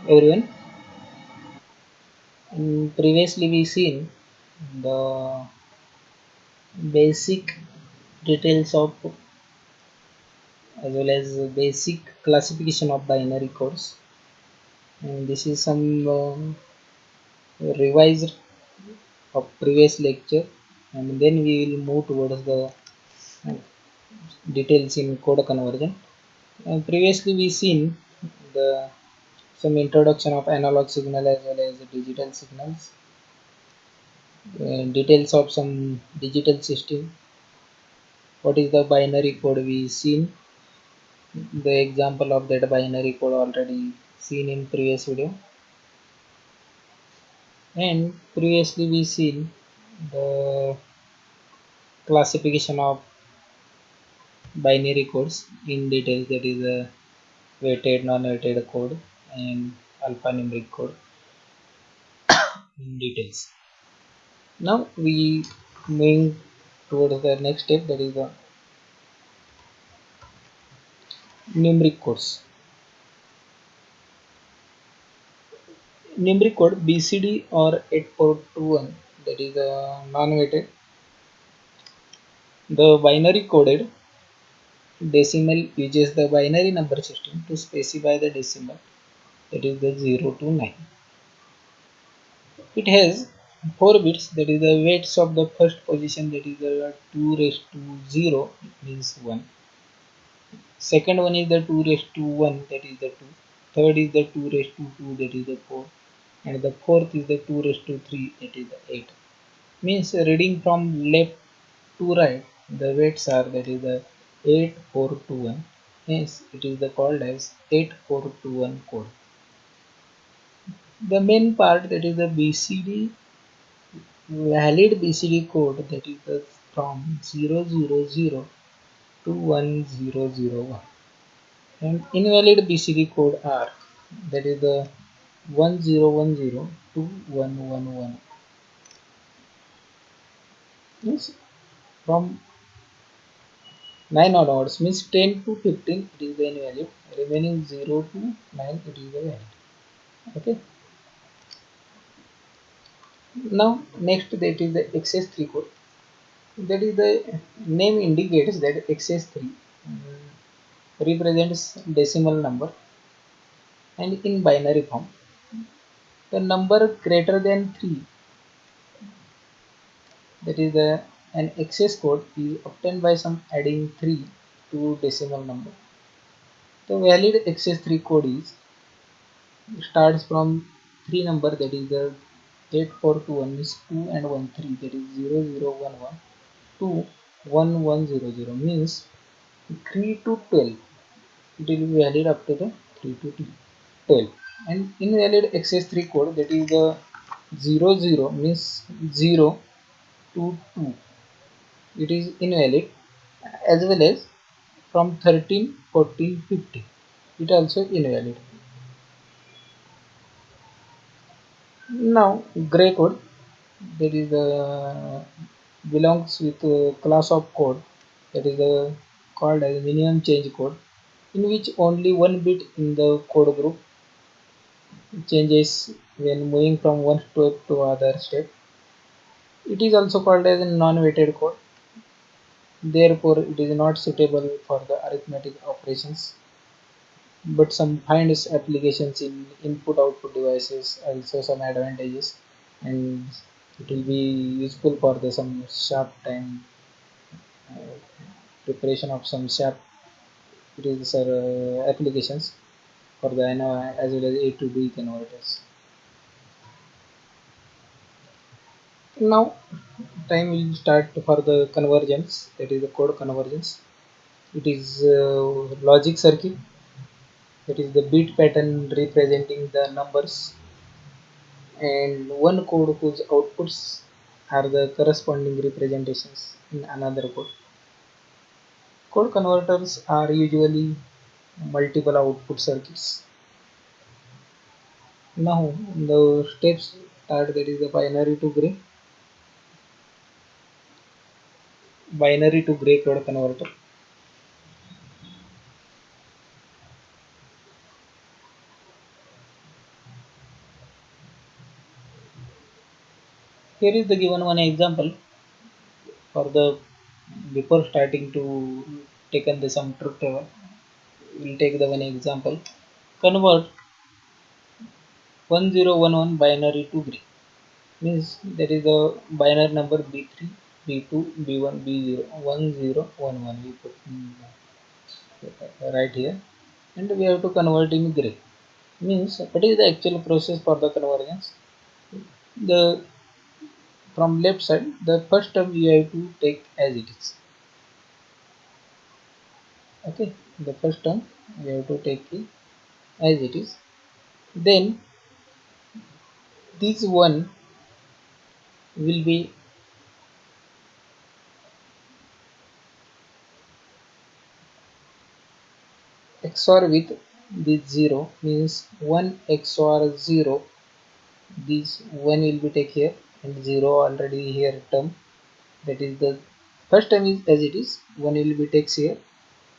everyone. Previously we seen the basic details of as well as basic classification of binary codes, and this is some revised of previous lecture, and then we will move towards the uh, details in code conversion. Previously we seen the some introduction of analog signal as well as digital signals, details of some digital system. What is the binary code we seen? The example of that binary code already seen in previous video, and previously we seen the classification of binary codes in detail, that is a weighted, non-weighted code and alphanumeric code in details. Now we moving towards the next step, that is the numeric codes. Numeric code BCD or 8421, that is non-weighted. The binary coded decimal uses the binary number system to specify the decimal, that is the 0 to 9. It has 4 bits, that is the weights of the first position, that is the 2 raised to 0 means 1. Second one is the 2 raised to 1, that is the 2. Third is the 2 raised to 2, that is the 4. And the fourth is the 2 raised to 3, that is the 8. Means reading from left to right, the weights are, that is the 8421. Hence it is the called as 8421 code. The main part, that is the BCD, valid BCD code, that is the from 000 to 1001, and invalid BCD code are, that is the 1010 to 111. Means from 9 onwards, means 10 to 15 it is the invalid, remaining 0 to 9 it is the valid. Okay. Now next, that is the XS3 code. That is the name indicates that XS3 represents decimal number, and in binary form. The number greater than 3, that is an excess code, is obtained by some adding 3 to decimal number. The valid excess 3 code is starts from 3 number, that is the 8421 is 2 and 1 3, that is 0011 to 1100, means 3 to 12. It will be valid up to the 3 to 12. And invalid excess 3 code, that is the 00 means 0 to 2, it is invalid, as well as from 13 14 15 it also invalid. Now gray code, that is belongs with class of code, that is called as minimum change code, in which only one bit in the code group changes when moving from one step to other step. It is also called as a non-weighted code. Therefore, it is not suitable for the arithmetic operations, but some finds applications in input-output devices, also some advantages, and it will be useful for the some sharp time preparation of some sharp, it is applications for the as well as A to B converters. Now time will start for the convergence, that is the code convergence. It is logic circuit, that is the bit pattern representing the numbers, and one code whose outputs are the corresponding representations in another code. Code converters are usually multiple output circuits. Now the steps start, that is the binary to gray code converter. Here is the given one example for the before starting to taken the some truth table. We'll take the one example. Convert 1011 binary to gray. Means there is a binary number B3, B2, B1, B0, 1011. We put right here, and we have to convert in gray. Means what is the actual process for the convergence? The from left side, the first term you have to take as it is. Okay, the first term you have to take it as it is. Then this one will be XOR with this 0, means 1 XOR 0. This 1 will be take here and 0 already here term, that is the first term is as it is, 1 will be takes here,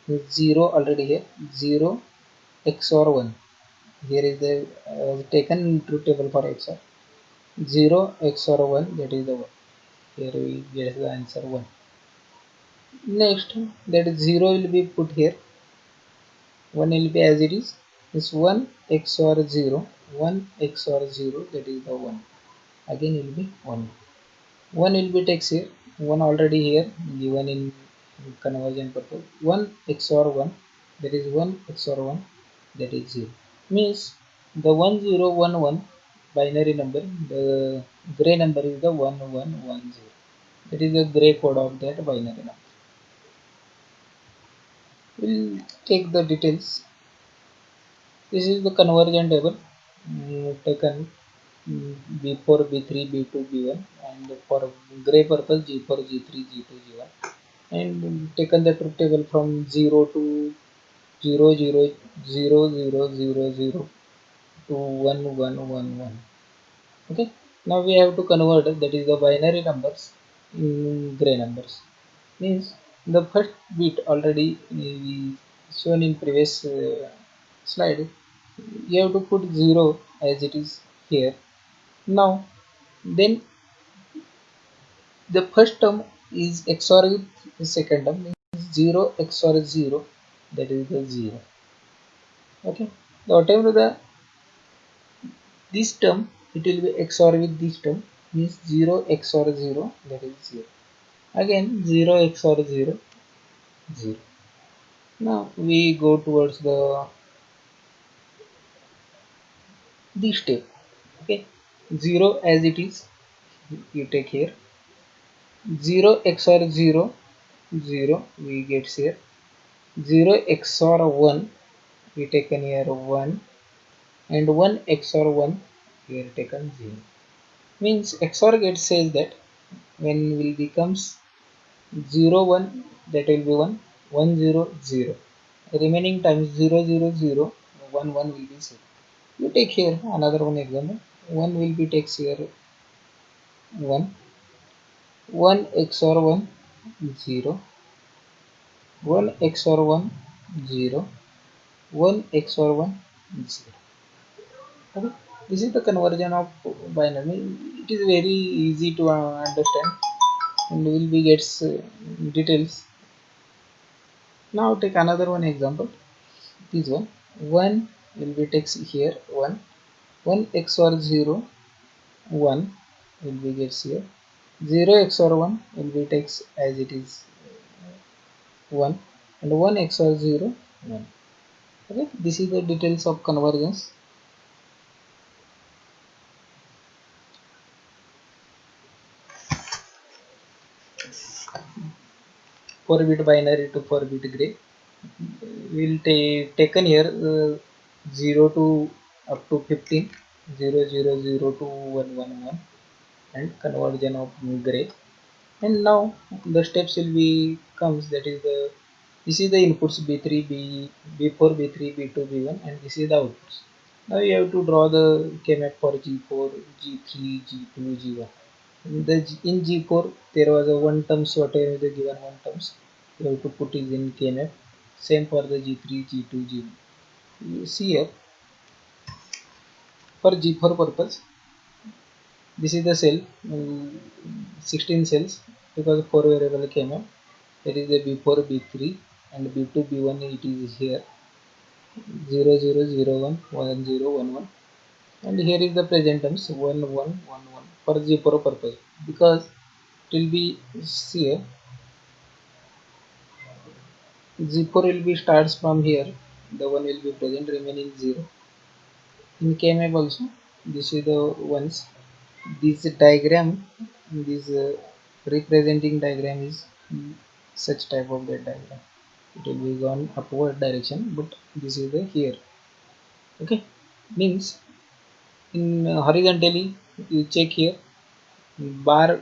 0 already here, 0 XOR 1. Here is the taken truth table for XOR, 0 XOR 1, that is the 1. Here we get the answer 1. Next, that 0 will be put here, 1 will be as it is 1 XOR 0, 1 XOR 0, that is the 1. Again will be 1. 1 will be takes here, 1 already here given in conversion purpose, 1 XOR 1, that is 1 XOR 1, that is 0. Means the 1011 binary number, the gray number is the 1110. That is the gray code of that binary number. We'll take the details. This is the conversion table taken B4, B3, B2, B1, and for gray purpose G4, G3, G2, G1, and taken the truth table from 0 to 0, 0, 0, 0, 0, 0 to 1, 1, 1, 1. Okay, now we have to convert, that is the binary numbers, in gray numbers. Means the first bit already shown in previous slide, you have to put 0 as it is here. Now then the first term is XOR with the second term, means 0 XOR 0, that is the 0. Okay, so whatever the this term, it will be XOR with this term, means 0 XOR 0, that is 0. Again 0 XOR 0, 0. Now we go towards the this step. Okay, 0 as it is you take here, 0 XOR 0, 0 we get here, 0 XOR 1 we taken here 1, and 1 XOR 1 here taken 0. Means XOR gate says that when will becomes 0 1, that will be 1, 1 0 0, remaining times 0 0 0, 1 1 will be 0. You take here another one example, 1 will be takes here 1, 1 XOR 1 0, 1 XOR 1 0, 1 XOR 1 0. Okay, this is the conversion of binary. It is very easy to understand, and will be gets details. Now take another one example. This one, 1 will be takes here 1, 1 XOR 0, 1 will be gets here, 0 XOR 1 will be takes as it is 1, and 1 XOR 0, 1. Okay, this is the details of convergence. For bit binary to 4 bit gray, we'll taken here 0 to up to 15, 0 0 0 to 1 1 1, and conversion of gray. And now the steps will be comes, that is the this is the inputs B3, B4, B3, B2, B1, and this is the outputs. Now you have to draw the K-map for G4, G3, G2, G1. In G4 there was a one terms, whatever the given one terms you have to put is in K-map. Same for the G3, G2, G1. You see here for G4 purpose, This is the cell, 16 cells, because 4 variable came up. There is a B4, B3 and B2, B1, it is here 0 0 0 1 1 0 1 1, and here is the present terms 1 1 1 1 for G4 purpose, because it will be here G4 will be starts from here, the one will be present, remaining 0. In KMap also, this is the ones. This diagram, this representing diagram is such type of that diagram. It will be gone upward direction, but this is the here. Okay, means in horizontally you check here bar,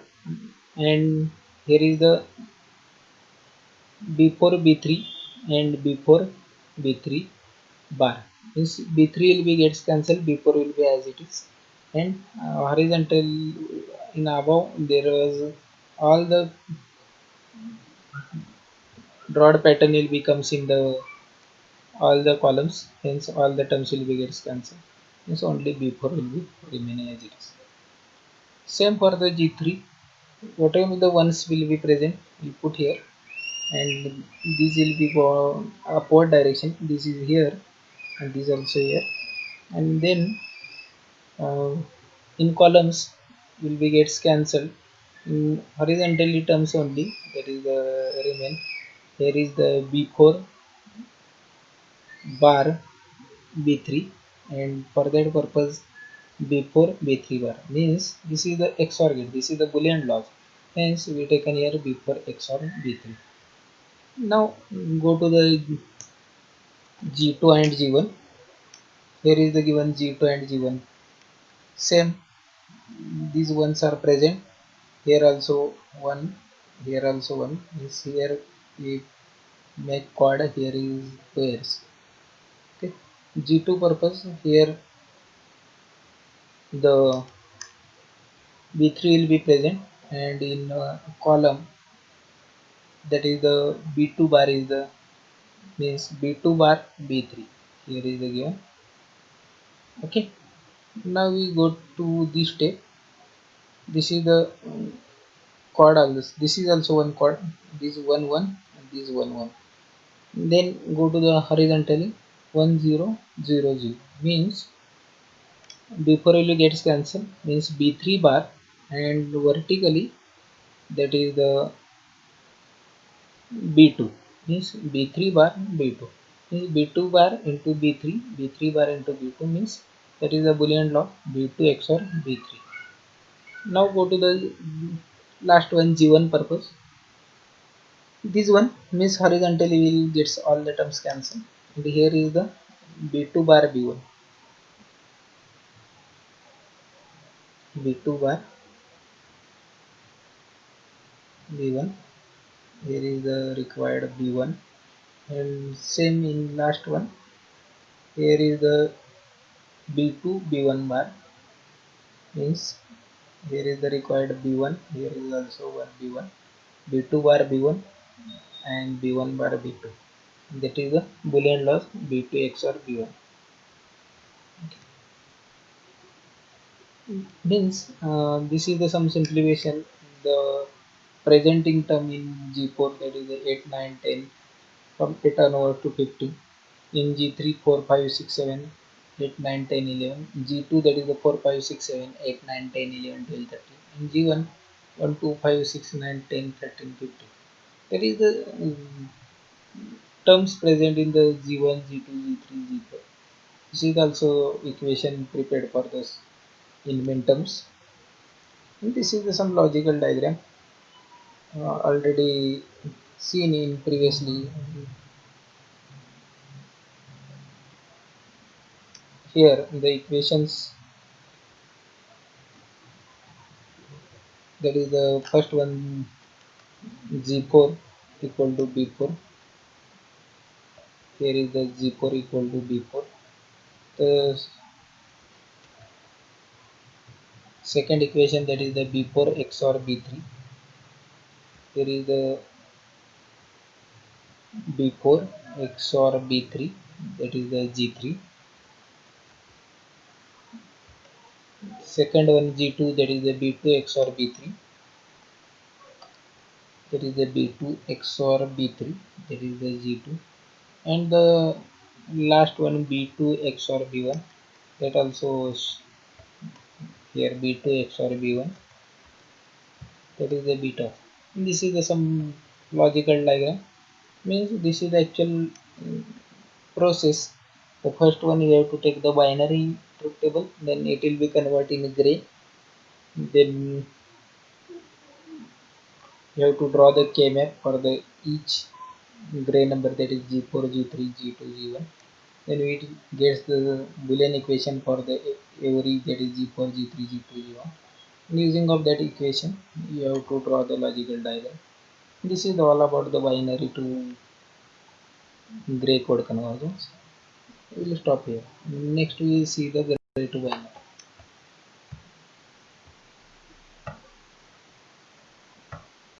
and here is the before B3 and before B3 bar, means B3 will be gets cancelled, B4 will be as it is, and horizontal in above there was all the broad pattern will be comes in the all the columns, hence all the terms will be gets cancelled, means only B4 will be remaining as it is. Same for the G3, whatever the ones will be present we put here, and this will be go upward direction, this is here and this also here, and then uh, in columns will be gets cancelled in horizontally terms only, that is the remain. Here is the B4 bar B3, and for that purpose B4 B3 bar, means this is the XOR gate, this is the boolean logic, hence we taken here B4 XOR B3. Now go to the G2 and G1. Here is the given G2 and G1, same, these ones are present, here also one, here also one, is here we make quad, here is pairs. Okay, G2 purpose, here the B3 will be present, and in column, that is the B2 bar is the, means B2 bar B3, here is the given. Okay, now we go to this step, this is the quad of this is also one quad, this 1 1 and this 1 1. Then go to the horizontally 1 0 0 0, means before will gets cancelled, means B3 bar, and vertically that is the B2, means B3 bar B2, means B2 bar into B3, B3 bar into B2, means that is the boolean law B2 XOR B3. Now go to the last one G1 purpose. This one means horizontally will gets all the terms cancelled, and here is the B2 bar B1, B2 bar B1, here is the required B1, and same in last one, here is the B2 B1 bar, means here is the required B1, here is also one B1, B2 bar B1 and B1 bar B2, that is the boolean loss B2 XOR B1. Means this is the some simplification, the presenting term in G4, that is the 8 9 10, from 8 onward to 50, in G3 4 5 6 7 8 9 10 11, G2 that is the 4 5 6 7 8 9 10 11 12 13, in G1 1 2 5 6 9 10 13 15. That is the terms present in the G1 G2 G3 G4. This is also equation prepared for this in min terms. And this is the some logical diagram already seen in previously. Here the equations, that is the first one G4 equal to B4, here is the G4 equal to B4. The second equation, that is the B4 XOR B3, here is the B4 XOR B3, that is the G3. Second one G2, that is the B2 XOR B3. That is the B2 XOR B3. That is the G2. And the last one B2 XOR B1. That also here B2 XOR B1. That is the beta. This is the some logical diagram. Means this is the actual process. The first one you have to take the binary truth table, then it will be converted in gray. Then you have to draw the K map for the each gray number, that is G4, G3, G2, G1. Then it gets the Boolean equation for the every, that is G4, G3, G2, G1. Using of that equation, you have to draw the logical diagram. This is all about the binary to gray code convergence. We will stop here. Next we will see the gray to binary.